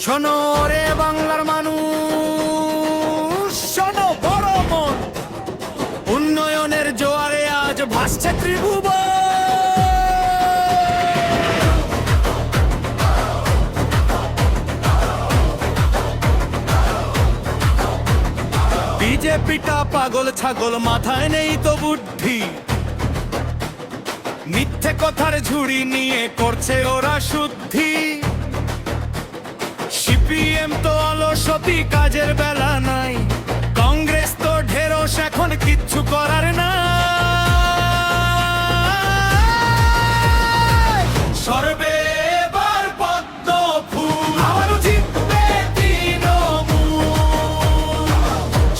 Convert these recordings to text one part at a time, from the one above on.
শোনো রে বাংলার মানুষ, শোনো বড় মন, উন্নয়নের জোয়ারে আজ ভাসছে ত্রিভুবন। বিজেপিটা পাগল ছাগল, মাথায় নেই তো বুদ্ধি, মিথ্যে কথার ঝুড়ি নিয়ে করছে ওরা শুদ্ধি। সিপিএম তো অলসতি, কাজের বেলা নাই, কংগ্রেস তো ঢেরস, এখন কিচ্ছু করার না। সর্বে এবার পদ্ম ফুল, আবারও জিতবে তৃণমূল।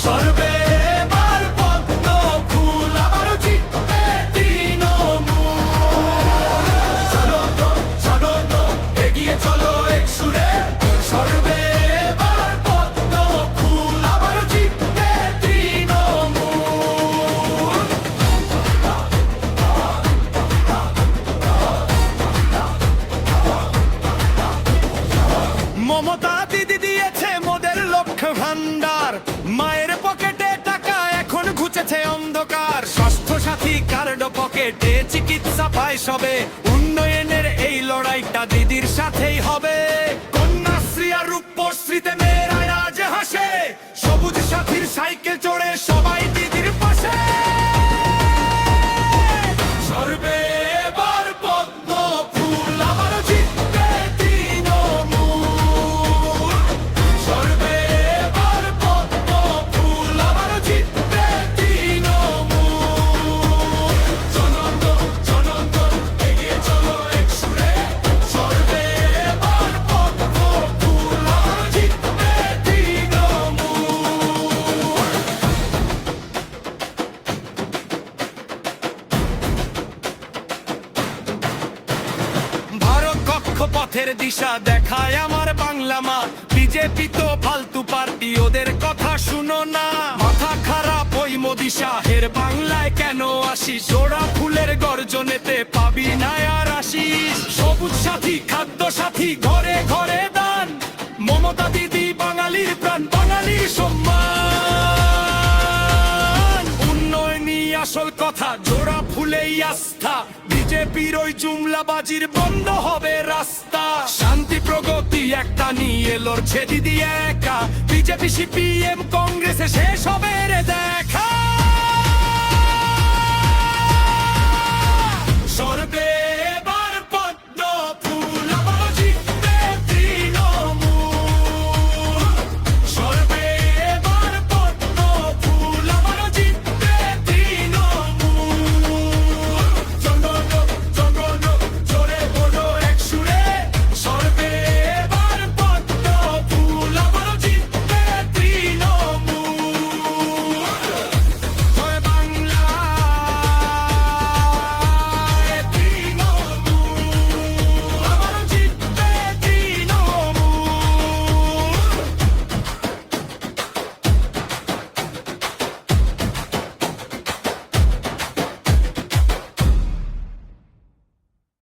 সর্বে এবার পদ্ম ফুল, আবারও জিতবে তৃণমূল। চলো তো এগিয়ে চলো এক সুরে, সর্বে এবার পদ্ম ফুল, আবারও জিতবে তৃণমূল। মমতা দিদি দিয়েছে মোদের লক্ষ্য ভান্ডার, মায়ের পকেটে টাকা এখন ঘুচেছে অন্ধকার। স্বাস্থ্য সাথী কার্ড পকেটে চিকিৎসা পায় সবে, উন্নয়নের এই লড়াইটা দিদির সাথেই হবে। কন্যাশ্রী আর রূপশ্রীতে মেয়েরা আজ হাসে, সবুজ সাথীর সাইকেল চড়ে সবাই দিদির পাশে। সর্বে এবার পদ্ম ফুল, আবারও জিতবে তৃণমূল। সর্বে এবার পদ্ম ফুল, আবারও জিতবে তৃণমূল। চনন্দ এগিয়ে চলো এক সুরে, সর্বে এবার পদ্ম ফুল, আবারও জিতবে তৃণমূল। ভারত কক্ষপথের দিশা দেখায় আমার বাংলা মা, বিজেপি তো ফালতু পার্টি, ওদের কথা শুনো না। মাথা খারাপ ওই মোদি শাহের বাংলায় কেন আসিস, জোড়া ফুলের গর্জনেতে পাবি না আর আসিস। সবুজ সাথী খাদ্য সাথী ঘরে ঘরে দান, মমতা দিদি বাঙালির প্রাণ, বাঙালির সম্মান। উন্নয়নই আসল কথা, জোড়া ফুলেই আস্থা, বিজেপির ওই জুমলাবাজির বন্ধ হবে রাস্তা। শান্তি প্রগতি একটা নিয়ে লড়ছে দিদি একা, বিজেপি সিপিএম কংগ্রেসে শেষ হবে রে দেখা।